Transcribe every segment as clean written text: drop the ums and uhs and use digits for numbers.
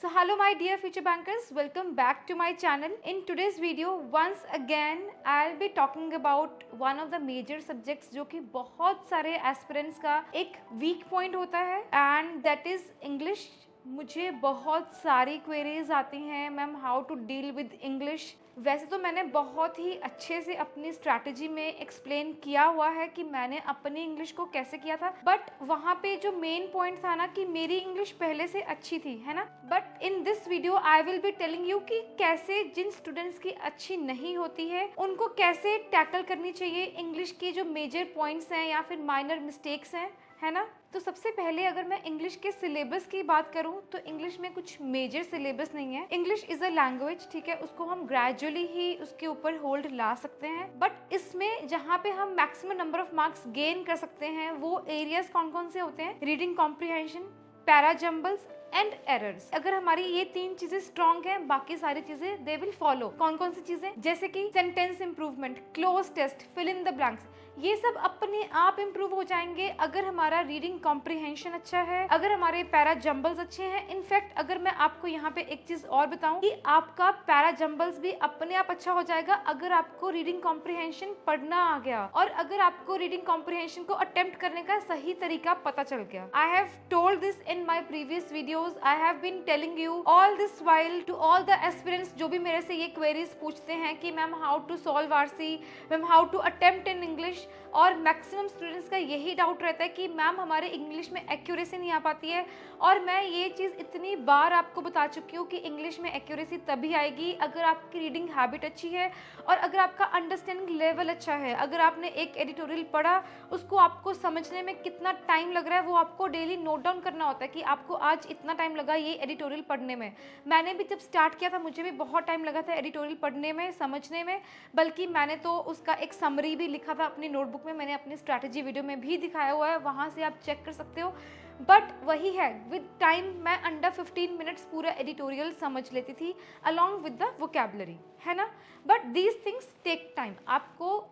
So hello my dear future bankers, welcome back to my channel. In today's video once again I'll be talking about one of the major subjects जो कि बहुत सारे aspirants का एक weak point होता है and that is English. मुझे बहुत सारी क्वेरीज आती हैं ma'am how to deal with English. वैसे तो मैंने बहुत ही अच्छे से अपनी स्ट्रैटेजी में एक्सप्लेन किया हुआ है कि मैंने अपनी इंग्लिश को कैसे किया था, बट वहाँ पे जो मेन पॉइंट था ना कि मेरी इंग्लिश पहले से अच्छी थी, है ना। But in this video I will be telling you कि कैसे जिन स्टूडेंट्स की अच्छी नहीं होती है उनको कैसे टैकल करनी चाहिए इंग्लिश की जो मेजर पॉइंट्स हैं या फिर माइनर मिस्टेक्स हैं, है ना। तो सबसे पहले अगर मैं इंग्लिश के सिलेबस की बात करूं तो इंग्लिश में कुछ मेजर सिलेबस नहीं है। इंग्लिश इज अ लैंग्वेज, ठीक है, उसको हम ग्रेजुअली ही उसके ऊपर होल्ड ला सकते हैं, बट इसमें जहाँ पे हम maximum number of marks gain कर सकते हैं वो एरियाज कौन कौन से होते हैं, reading comprehension, para jumbles and errors. अगर हमारी ये तीन चीजें स्ट्रॉन्ग हैं बाकी सारी चीजें दे विल फॉलो। कौन कौन सी चीजें, जैसे कि sentence improvement, cloze test, fill in the blanks, ये सब अपने आप इम्प्रूव हो जाएंगे अगर हमारा रीडिंग कॉम्प्रिहेंशन अच्छा है, अगर हमारे पैरा जम्बल्स अच्छे हैं। इनफैक्ट अगर मैं आपको यहाँ पे एक चीज और बताऊं कि आपका पैरा जम्बल्स भी अपने आप अच्छा हो जाएगा अगर आपको रीडिंग कॉम्प्रिहेंशन पढ़ना आ गया और अगर आपको रीडिंग कॉम्प्रिहेंशन को अटेम्प्ट करने का सही तरीका पता चल गया। I have told this in my previous videos, I have been telling you all this while to all the aspirants जो भी मेरे से ये क्वेरीज पूछते हैं कि ma'am how to solve RC, ma'am how to attempt in English. और maximum students का यही डाउट रहता है कि मैम हमारे इंग्लिश में एक्यूरेसी नहीं आ पाती है, और मैं ये चीज़ इतनी बार आपको बता चुकी हूँ कि इंग्लिश में एक्यूरेसी तभी आएगी अगर आपकी रीडिंग हैबिट अच्छी है और अगर आपका अंडरस्टैंडिंग लेवल अच्छा है। अगर आपने एक एडिटोरियल पढ़ा, उसको आपको समझने में कितना टाइम लग रहा है वो आपको डेली नोट डाउन करना होता है कि आपको आज इतना टाइम लगा ये एडिटोरियल पढ़ने में। मैंने भी जब स्टार्ट किया था मुझे भी बहुत टाइम लगा था एडिटोरियल पढ़ने में, समझने में, बल्कि मैंने तो उसका एक समरी भी लिखा था अपनी नोटबुक में, मैंने अपनी स्ट्रैटेजी वीडियो में भी दिखाया हुआ है, वहां से आप चेक कर सकते हो। बट वही है, विद टाइम मैं अंडर 15 मिनट्स पूरा एडिटोरियल समझ लेती थी अलॉन्ग विद द वोकैबुलरी, है ना। But these things take time. आपको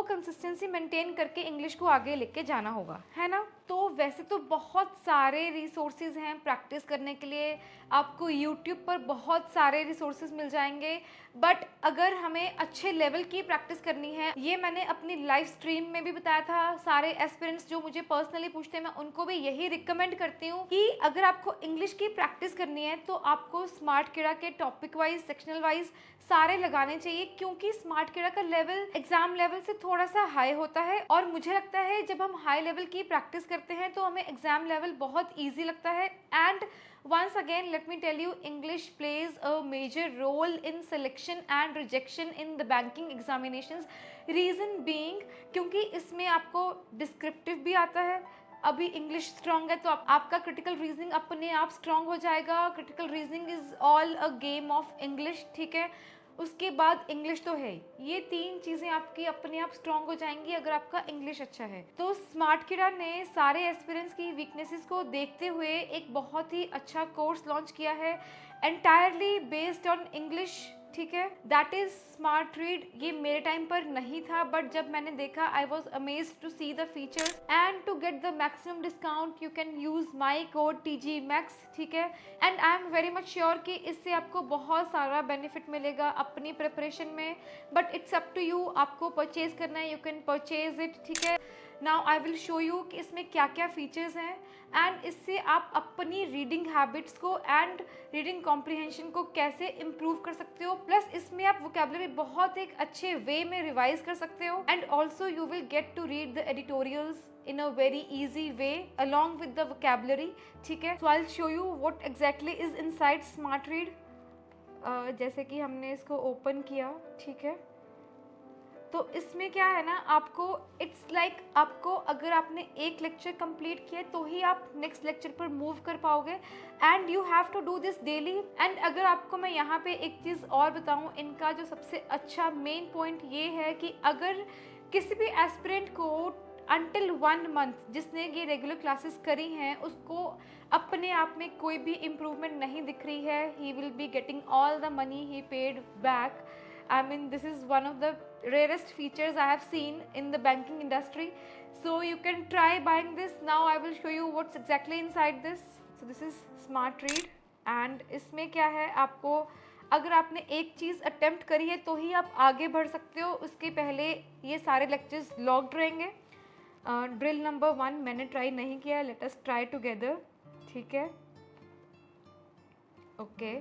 कंसिस्टेंसी मेंटेन करके इंग्लिश को आगे लेके जाना होगा, है ना। तो वैसे तो बहुत सारे रिसोर्सेज हैं प्रैक्टिस करने के लिए, आपको यूट्यूब पर बहुत सारे रिसोर्सेज मिल जाएंगे, बट अगर हमें अच्छे लेवल की प्रैक्टिस करनी है, ये मैंने अपनी लाइव स्ट्रीम में भी बताया था। सारे एस्पिरेंट्स जो मुझे पर्सनली पूछते हैं मैं उनको भी यही रिकमेंड करती हूँ कि अगर आपको इंग्लिश की प्रैक्टिस करनी है तो आपको स्मार्ट किड़ा के टॉपिक वाइज, सेक्शनल वाइज सारे लगाने चाहिए, क्योंकि स्मार्ट किड़ा का लेवल एग्जाम लेवल से थोड़ा सा हाई होता है और मुझे लगता है जब हम हाई लेवल की प्रैक्टिस करते हैं तो हमें एग्जाम लेवल बहुत ईजी लगता है। And once again let me tell you, English plays a major role in selection and rejection in the banking examinations. Reason being क्योंकि इसमें आपको डिस्क्रिप्टिव भी आता है। अभी इंग्लिश स्ट्रॉन्ग है तो आपका क्रिटिकल रीजनिंग अपने आप स्ट्रॉन्ग हो जाएगा। Critical reasoning is all a game of English, ठीक है। उसके बाद इंग्लिश तो है, ये तीन चीज़ें आपकी अपने आप स्ट्रॉन्ग हो जाएंगी अगर आपका इंग्लिश अच्छा है। तो स्मार्ट किड़ा ने सारे एस्पिरेंट्स की वीकनेसेस को देखते हुए एक बहुत ही अच्छा कोर्स लॉन्च किया है, एंटायरली बेस्ड ऑन इंग्लिश, ठीक है। That is smart read. ये मेरे टाइम पर नहीं था, बट जब मैंने देखा I was amazed to see the features. And to get the maximum discount you can use my code TGMAX, ठीक है। And I am very much sure कि इससे आपको बहुत सारा बेनिफिट मिलेगा अपनी प्रिपरेशन में, but it's up to you, आपको परचेज करना है, यू कैन परचेज इट, ठीक है। Now I will show you कि इसमें क्या क्या फीचर्स हैं एंड इससे आप अपनी रीडिंग हैबिट्स को एंड रीडिंग कॉम्प्रिहेंशन को कैसे इम्प्रूव कर सकते हो। प्लस इसमें आप वोकैबुलरी बहुत एक अच्छे वे में रिवाइज कर सकते हो and also you will get to read the editorials in a very easy way along with the vocabulary, ठीक है। So I'll show you what exactly is inside Smart Read. जैसे कि हमने इसको ओपन किया, ठीक है, तो इसमें क्या है ना, आपको इट्स लाइक आपको अगर आपने एक लेक्चर कंप्लीट किया तो ही आप नेक्स्ट लेक्चर पर मूव कर पाओगे and you have to do this daily. And अगर आपको मैं यहाँ पे एक चीज़ और बताऊँ, इनका जो सबसे अच्छा मेन पॉइंट ये है कि अगर किसी भी एस्पिरेंट को until 1 month जिसने ये रेगुलर क्लासेस करी हैं उसको अपने आप में कोई भी इम्प्रूवमेंट नहीं दिख रही है, he will be getting all the money he paid back. I mean, this is one of the rarest features I have seen in the banking industry. So you can try buying this. Now I will show you what's exactly inside this. So this is smart read and इसमें क्या है, आपको अगर आपने एक चीज़ attempt करी है तो ही आप आगे बढ़ सकते हो, उसके पहले ये सारे लेक्चर्स लॉग्ड रहेंगे। ड्रिल नंबर 1 मैंने ट्राई नहीं किया, लेट अस ट्राई टुगेदर, ठीक है। Okay,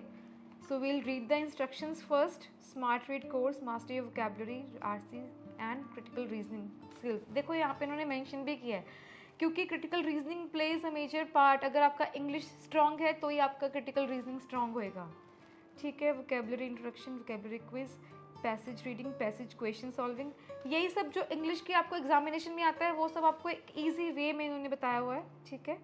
so we'll read the instructions first. Smart read course, mastery of vocabulary, RC and critical reasoning skills. देखो यहाँ पे इन्होंने मेंशन भी किया है, क्योंकि critical reasoning plays a major part. अगर आपका इंग्लिश स्ट्रॉन्ग है तो ही आपका क्रिटिकल रीजनिंग स्ट्रॉन्ग होएगा, ठीक है। Vocabulary introduction, vocabulary quiz, passage reading, passage question solving, यही सब जो इंग्लिश की आपको एग्जामिनेशन में आता है वो सब आपको एक ईजी वे में इन्होंने बताया हुआ है, ठीक है।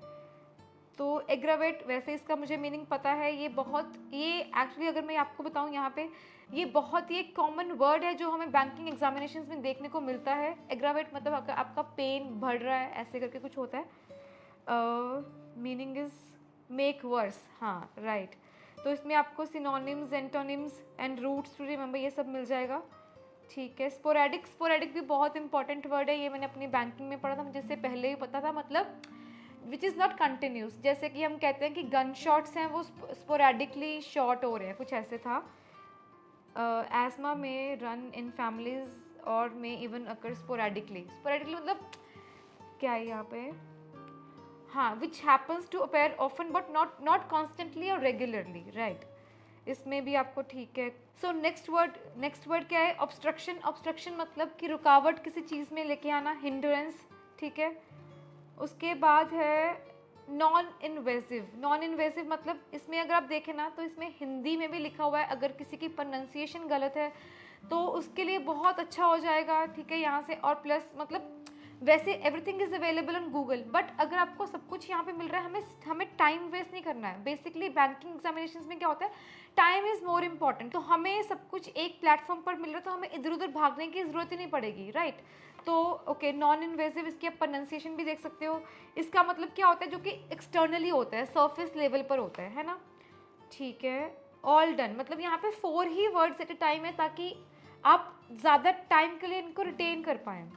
तो एग्रावेट, वैसे इसका मुझे मीनिंग पता है, ये एक्चुअली अगर मैं आपको बताऊं यहाँ पे, ये बहुत ही एक कॉमन वर्ड है जो हमें बैंकिंग एग्जामिनेशन में देखने को मिलता है। एग्रावेट मतलब आपका पेन बढ़ रहा है, ऐसे करके कुछ होता है। मीनिंग इज मेक वर्स, हाँ राइट। तो इसमें आपको synonyms, antonyms and roots to remember ये सब मिल जाएगा, ठीक है। स्पोरेडिक भी बहुत इंपॉर्टेंट वर्ड है, ये मैंने अपनी बैंकिंग में पढ़ा था, मुझे इससे पहले ही पता था। मतलब विच इज़ नॉट कंटिन्यूस, जैसे कि हम कहते हैं कि गन शॉट्स हैं वो स्पोरेडिकली शॉट हो रहे हैं, कुछ ऐसे था। एस्मा में रन इन फैमिलीज और में इवन अकर स्पोरेडिकली मतलब क्या है यहाँ पे, हाँ, which happens to appear often but not constantly और रेगुलरली, राइट। इसमें भी आपको ठीक है। सो नेक्स्ट वर्ड क्या है, ऑब्स्ट्रक्शन मतलब कि रुकावट किसी चीज़ में लेके आना, हिंड्रेंस, ठीक है। उसके बाद है नॉन इन्वेसिव मतलब इसमें अगर आप देखें ना तो इसमें हिंदी में भी लिखा हुआ है, अगर किसी की प्रोनाउंसिएशन गलत है तो उसके लिए बहुत अच्छा हो जाएगा, ठीक है, यहाँ से। और प्लस मतलब वैसे everything is available on Google, but अगर आपको सब कुछ यहाँ पे मिल रहा है, हमें टाइम वेस्ट नहीं करना है। बेसिकली बैंकिंग एग्जामिनेशंस में क्या होता है, टाइम इज मोर इम्पॉर्टेंट। तो हमें सब कुछ एक प्लेटफॉर्म पर मिल रहा है तो हमें इधर उधर भागने की जरूरत ही नहीं पड़ेगी, राइट। तो ओके, नॉन इन्वेसिव, इसकी आप प्रोनाउंसिएशन भी देख सकते हो। इसका मतलब क्या होता है, जो कि एक्सटर्नली होता है, सरफेस लेवल पर होता है ना, ठीक है। ऑल डन मतलब यहाँ पे 4 ही वर्ड्स एट ए टाइम है, ताकि आप ज़्यादा टाइम के लिए इनको रिटेन कर पाएँ।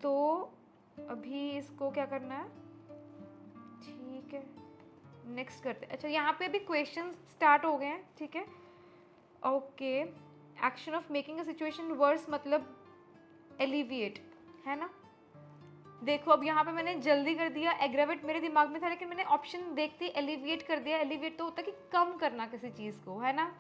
तो अभी इसको क्या करना है, ठीक है, नेक्स्ट करते हैं। अच्छा, यहाँ पे भी क्वेश्चन स्टार्ट हो गए हैं, ठीक है। Okay, action of making a situation worse मतलब एलिविएट, है ना। देखो अब यहाँ पे मैंने जल्दी कर दिया, एग्रावेट मेरे दिमाग में था लेकिन मैंने ऑप्शन देखते एलिविएट कर दिया। एलिविएट तो होता है कि कम करना किसी चीज़ को, है ना।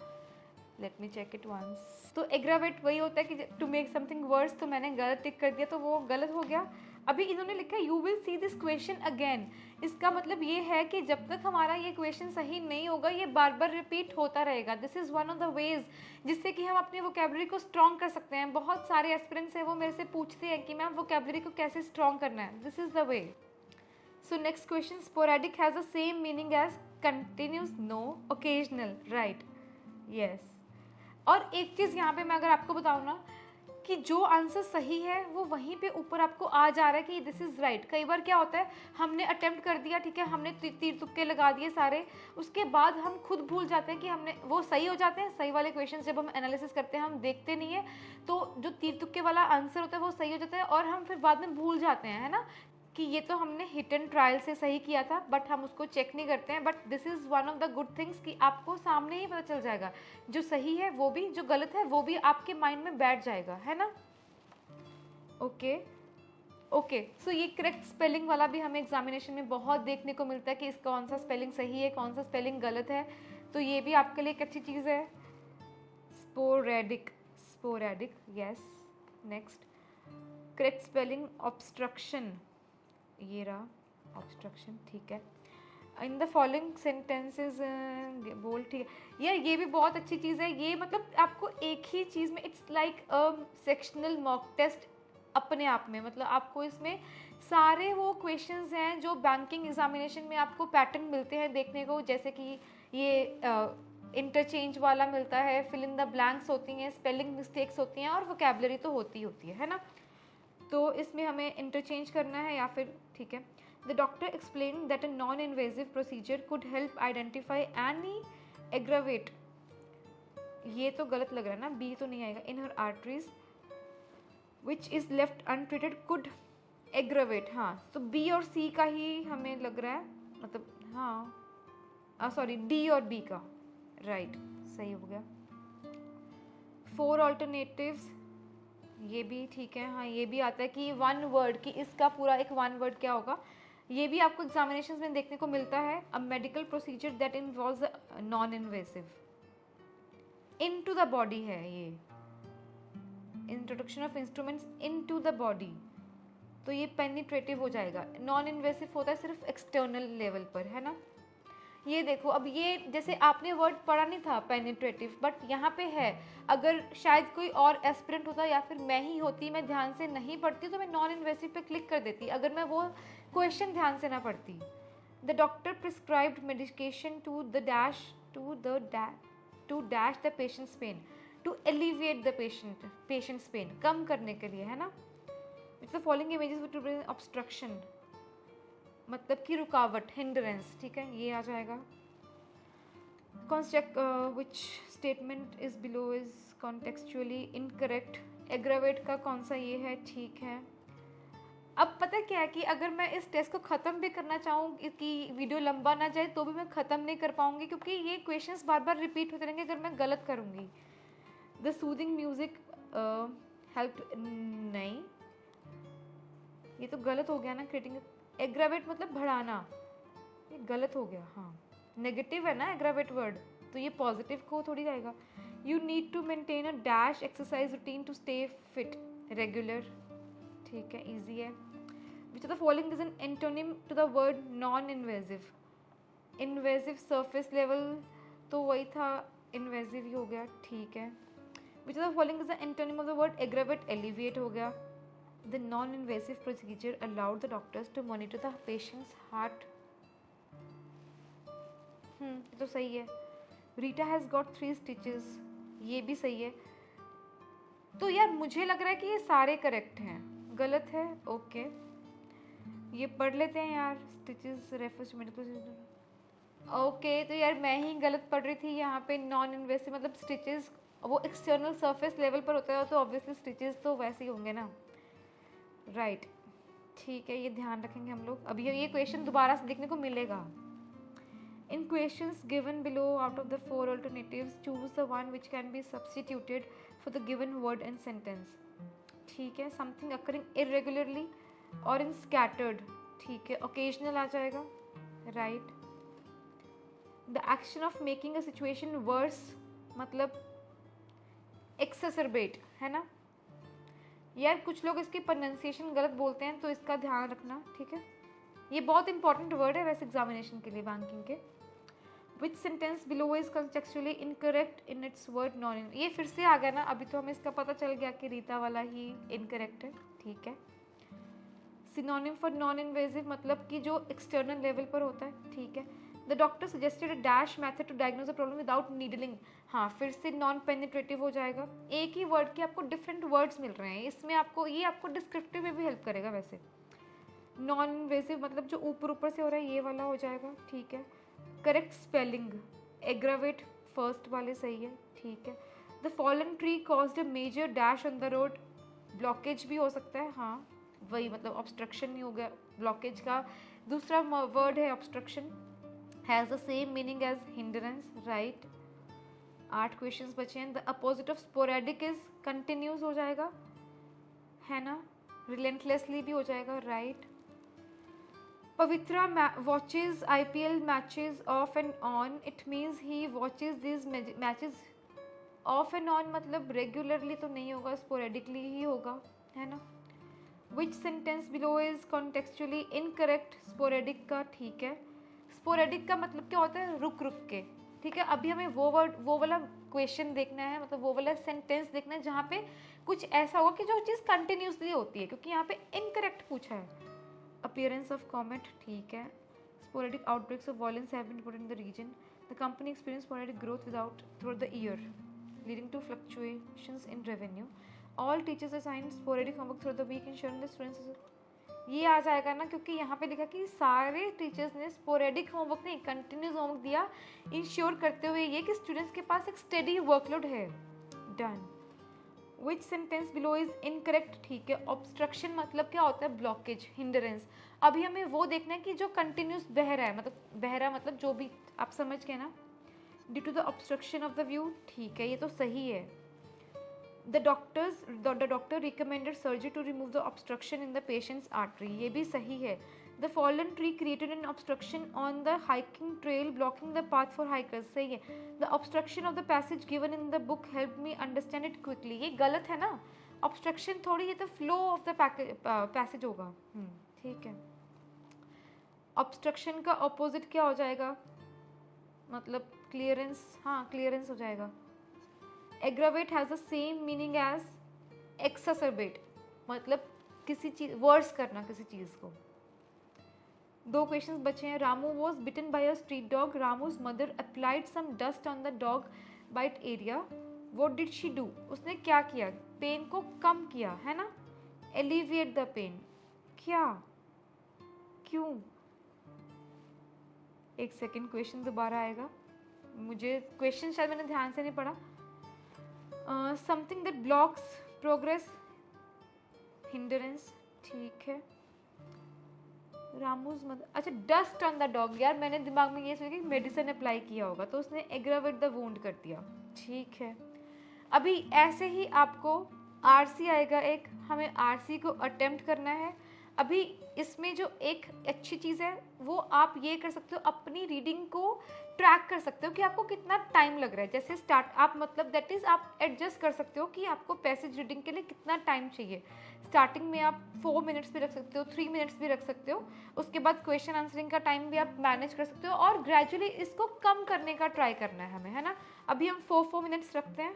Let me check it once. तो एग्रावेट वही होता है कि टू मेक समथिंग वर्स, तो मैंने गलत टिक कर दिया तो वो गलत हो गया। अभी इन्होंने लिखा है you will see this question again. इसका मतलब ये है कि जब तक हमारा ये क्वेश्चन सही नहीं होगा ये बार बार रिपीट होता रहेगा। This is one of the ways जिससे कि हम अपनी वोकैबुलरी को स्ट्रॉन्ग कर सकते हैं। बहुत सारे एस्पिरेंट्स हैं वो मेरे से पूछते हैं कि मैम वोकैबुलरी को कैसे स्ट्रॉन्ग करना है। This is the way. So next question, sporadic has the same meaning as continuous, no, occasional, right, yes. और एक चीज़ यहाँ पे मैं अगर आपको बताऊँ ना कि जो आंसर सही है वो वहीं पे ऊपर आपको आ जा रहा है कि दिस इज़ राइट। कई बार क्या होता है, हमने अटेम्प्ट कर दिया, ठीक है, हमने तीर तुक्के लगा दिए सारे, उसके बाद हम खुद भूल जाते हैं कि हमने वो सही हो जाते हैं। सही वाले क्वेश्चन जब हम एनालिसिस करते हैं हम देखते नहीं है, तो जो तीर तुक्के वाला आंसर होता है वो सही हो जाता है और हम फिर बाद में भूल जाते हैं, है ना, कि ये तो हमने हिट एंड ट्रायल से सही किया था, बट हम उसको चेक नहीं करते हैं। But this is one of the good things कि आपको सामने ही पता चल जाएगा, जो सही है वो भी, जो गलत है वो भी आपके माइंड में बैठ जाएगा, है ना। ओके, सो ये करेक्ट स्पेलिंग वाला भी हमें एग्जामिनेशन में बहुत देखने को मिलता है कि इसका कौन सा स्पेलिंग सही है, कौन सा स्पेलिंग गलत है। तो ये भी आपके लिए एक अच्छी चीज़ है। Sporadic, yes. Next, correct spelling obstruction, ये रहा ऑब्स्ट्रक्शन, ठीक है। इन द फॉलोइंग सेंटेंसेज बोल, ठीक है यार, ये भी बहुत अच्छी चीज़ है। ये मतलब आपको एक ही चीज़ में, it's like a sectional mock test अपने आप में। मतलब आपको इसमें सारे वो क्वेश्चंस हैं जो बैंकिंग एग्जामिनेशन में आपको पैटर्न मिलते हैं देखने को, जैसे कि ये इंटरचेंज वाला मिलता है, फिल इन द ब्लैंक्स होती हैं, स्पेलिंग मिस्टेक्स होती हैं और वोकैबुलरी तो होती है ना। तो इसमें हमें इंटरचेंज करना है या फिर, ठीक है। The doctor explain that a non invasive procedure could help identify any aggravate, ये तो गलत लग रहा है ना, बी तो नहीं आएगा। In her arteries which is left untreated could aggravate, हाँ, तो बी और सी का ही हमें लग रहा है, मतलब हाँ सॉरी डी और बी का, राइट सही हो गया। 4 ऑल्टरनेटिव्स, ये भी ठीक है, हाँ ये भी आता है कि 1 वर्ड की इसका पूरा एक 1 वर्ड क्या होगा, ये भी आपको एग्जामिनेशंस में देखने को मिलता है। A medical procedure that involves non invasive, into the body है ये, introduction of instruments into the body, तो ये पेनिट्रेटिव हो जाएगा। नॉन इन्वेसिव होता है सिर्फ एक्सटर्नल लेवल पर, है ना। ये देखो, अब ये जैसे आपने वर्ड पढ़ा नहीं था पेनिट्रेटिव, बट यहाँ पे है। अगर शायद कोई और एस्पिरेंट होता या फिर मैं ही होती, मैं ध्यान से नहीं पढ़ती तो मैं नॉन इन्वेसिव पे क्लिक कर देती, अगर मैं वो क्वेश्चन ध्यान से ना पढ़ती। The doctor prescribed medication to dash the patient's pain, to alleviate the patient's pain, कम करने के लिए, है ना। Which the following images will represent obstruction, मतलब कि रुकावट, हिंड्रेंस, ठीक है, ये आ जाएगा। Construct which statement is below is contextually incorrect, aggravate का कौन सा ये है, ठीक है। अब पता क्या है कि अगर मैं इस टेस्ट को ख़त्म भी करना चाहूँ कि वीडियो लंबा ना जाए, तो भी मैं ख़त्म नहीं कर पाऊँगी, क्योंकि ये क्वेश्चंस बार बार रिपीट होते रहेंगे अगर मैं गलत करूँगी। द सूदिंग म्यूजिक हेल्प, नहीं ये तो गलत हो गया ना। क्रिएटिंग एग्रावेट मतलब बढ़ाना, ये गलत हो गया, हाँ नेगेटिव है ना एग्रावेट वर्ड, तो ये पॉजिटिव को थोड़ी जाएगा। You need to maintain a dash exercise routine to stay fit regular, ठीक है, इजी है। Which of the following is an antonym to the word non invasive, invasive surface level, तो वही था, इन्वेजिव ही हो गया, ठीक है। Which of the following is the antonym of the word aggravate, alleviate हो गया। The non-invasive procedure allowed the doctors to monitor the patient's heart. तो सही है। Rita has got 3 stitches, ये भी सही है। तो यार मुझे लग रहा है कि ये सारे करेक्ट हैं, गलत है, ओके ये पढ़ लेते हैं यार। Stitches refers to medical procedure, okay तो यार मैं ही गलत पढ़ रही थी यहाँ पे। नॉन इन्वेसिव मतलब स्टिचेस वो एक्सटर्नल सरफेस लेवल पर होता है, तो ऑब्वियसली स्टिचेस तो वैसे ही होंगे ना, राइट ठीक है, ये ध्यान रखेंगे हम लोग। अभी ये क्वेश्चन दोबारा से देखने को मिलेगा। In questions given below out of the 4 alternatives choose the one which can be substituted for the given word and sentence, ठीक है। समथिंग अकरिंग इरेगुलरली और इन स्कैटर्ड, ठीक है, ओकेजनल आ जाएगा, right. The action of making a situation worse मतलब एक्सेसरबेट, है ना। यार कुछ लोग इसकी प्रोनाउंसिएशन गलत बोलते हैं, तो इसका ध्यान रखना, ठीक है। ये बहुत इंपॉर्टेंट वर्ड है वैसे एग्जामिनेशन के लिए, बैंकिंग के। विच sentence below is contextually incorrect in its word non, ये फिर से आ गया ना, अभी तो हमें इसका पता चल गया कि रीता वाला ही इनकरेक्ट है, ठीक है। सिनोनिम फॉर नॉन इन्वेजिव मतलब कि जो एक्सटर्नल लेवल पर होता है, ठीक है। The doctor suggested a dash method to diagnose a problem without needling, हाँ फिर से नॉन पेनिट्रेटिव हो जाएगा। एक ही वर्ड के आपको डिफरेंट वर्ड्स मिल रहे हैं इसमें, आपको ये आपको डिस्क्रिप्टिव में भी हेल्प करेगा वैसे। नॉन इन्वेजिव मतलब जो ऊपर ऊपर से हो रहा है, ये वाला हो जाएगा, ठीक है। करेक्ट स्पेलिंग, एग्रावेट फर्स्ट वाले सही है, ठीक है। The fallen tree caused a major dash on the road, blockage भी हो सकता है, हाँ वही मतलब ऑब्स्ट्रक्शन नहीं हो गया, ब्लॉकेज का दूसरा वर्ड है obstruction, has the same meaning as hindrance, right. 8 questions बचे हैं। The opposite of sporadic is continuous हो जाएगा, है ना। रिलेंटलेसली भी हो जाएगा, right. Pavitra watches IPL matches off and on, it means he watches this matches off and on, मतलब रेगुलरली तो नहीं होगा, स्पोरेडिकली ही होगा, है ना। Which sentence below is contextually incorrect, sporadic का, ठीक है। स्पोरेडिक का मतलब क्या होता है, रुक रुक के, ठीक है। अभी हमें वो वर्ड, वो वाला क्वेश्चन देखना है, मतलब वो वाला सेंटेंस देखना है जहाँ पे कुछ ऐसा होगा कि जो चीज़ कंटिन्यूसली होती है, क्योंकि यहाँ पे इनकरेक्ट पूछा है। अपीयरेंस ऑफ कॉमेट, ठीक है। Sporadic outbreaks of violence have been reported in the region, the company experience sporadic growth without through the year leading to fluctuations in revenue, all teachers assign sporadic homework through the week ensuring the students, ये आ जाएगा ना, क्योंकि यहाँ पे लिखा कि सारे टीचर्स ने स्पोरेडिक होमवर्क नहीं कंटिन्यूस होमवर्क दिया, इंश्योर करते हुए ये कि स्टूडेंट्स के पास एक स्टडी वर्कलोड है, done. Which sentence below is incorrect, ठीक है। ऑब्स्ट्रक्शन मतलब क्या होता है, ब्लॉकेज, हिंडरेंस। अभी हमें वो देखना है कि जो कंटिन्यूस बह रहा है, मतलब बह रहा मतलब जो भी आप समझ गए ना, due to the obstruction of the view, ठीक है, ये तो सही है। The doctor recommended surgery to remove the obstruction in the patient's artery, ये भी सही है। The fallen tree created an obstruction on the hiking trail, blocking the path for hikers, सही है। The obstruction of the passage given in the book helped me understand it quickly, ये गलत है ना, obstruction थोड़ी, ये तो flow of the passage होगा। ठीक है। obstruction का opposite क्या हो जाएगा, मतलब clearance, हाँ clearance हो जाएगा। Aggravate has the same meaning as exacerbate, मतलब किसी चीज वर्स करना किसी चीज़ को। 2 क्वेश्चंस बचे हैं। Ramu was bitten by a street dog, Ramu's mother applied some dust on the dog bite area, what did she do, उसने क्या किया, पेन को कम किया, है ना, एलिविएट द पेन, क्या, क्यों। एक सेकेंड, क्वेश्चन दोबारा आएगा, मुझे क्वेश्चन शायद मैंने ध्यान से नहीं पढ़ा। Something that blocks progress, hindrance, ठीक है। रामूज मदर, अच्छा डस्ट ऑन द डॉग, यार मैंने दिमाग में ये सोचा कि मेडिसिन अप्लाई किया होगा, तो उसने एग्रावेट द वुंड कर दिया, ठीक है। अभी ऐसे ही आपको आरसी आएगा एक, हमें आरसी को अटेम्प्ट करना है। अभी इसमें जो एक अच्छी चीज़ है वो आप ये कर सकते हो, अपनी रीडिंग को ट्रैक कर सकते हो कि आपको कितना टाइम लग रहा है। जैसे स्टार्ट आप मतलब दैट इज़ आप एडजस्ट कर सकते हो कि आपको पैसेज रीडिंग के लिए कितना टाइम चाहिए। स्टार्टिंग में आप 4 मिनट्स भी रख सकते हो, 3 मिनट्स भी रख सकते हो, उसके बाद क्वेश्चन आंसरिंग का टाइम भी आप मैनेज कर सकते हो, और ग्रेजुअली इसको कम करने का ट्राई करना है हमें, है ना। अभी हम 4 मिनट्स रखते हैं,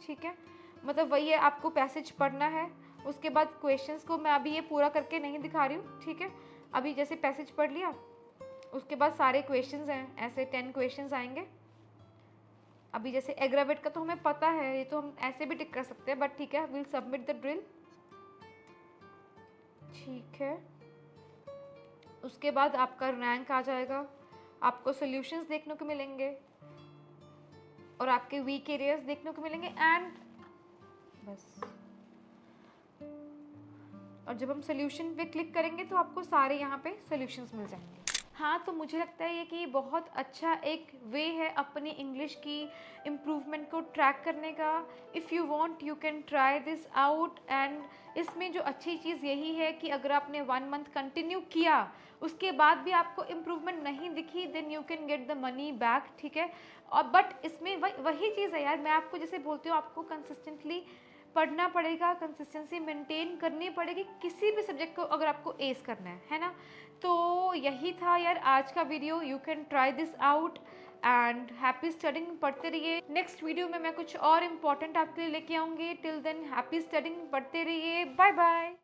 ठीक है, मतलब वही है, आपको पैसेज पढ़ना है, उसके बाद क्वेश्चंस को मैं अभी ये पूरा करके नहीं दिखा रही हूँ, ठीक है। अभी जैसे पैसेज पढ़ लिया, उसके बाद सारे क्वेश्चंस हैं, ऐसे 10 क्वेश्चंस आएंगे। अभी जैसे एग्रावेट का तो हमें पता है, ये तो हम ऐसे भी टिक कर सकते हैं, बट ठीक है, विल सबमिट द ड्रिल, ठीक है। उसके बाद आपका रैंक आ जाएगा, आपको सॉल्यूशंस देखने को मिलेंगे और आपके वीक एरियाज देखने को मिलेंगे, एंड बस। और जब हम सोल्यूशन पे क्लिक करेंगे तो आपको सारे यहाँ पे सोल्यूशंस मिल जाएंगे। हाँ, तो मुझे लगता है ये कि बहुत अच्छा एक वे है अपनी इंग्लिश की इम्प्रूवमेंट को ट्रैक करने का। If you want you can try this out, and इसमें जो अच्छी चीज़ यही है कि अगर आपने 1 मंथ कंटिन्यू किया, उसके बाद भी आपको इम्प्रूवमेंट नहीं दिखी, then you can get the money back, ठीक है। और बट इसमें वही चीज़ है यार, मैं आपको जैसे बोलती हूँ, आपको कंसिस्टेंटली पढ़ना पड़ेगा, कंसिस्टेंसी मेंटेन करनी पड़ेगी किसी भी सब्जेक्ट को अगर आपको एस करना है ना। तो यही था यार आज का video. You can try this out and happy studying, पढ़ते रहिए। नेक्स्ट वीडियो में मैं कुछ और इम्पोर्टेंट आपके लिए लेके आऊँगी। टिल देन हैप्पी स्टडिंग, पढ़ते रहिए, बाय बाय।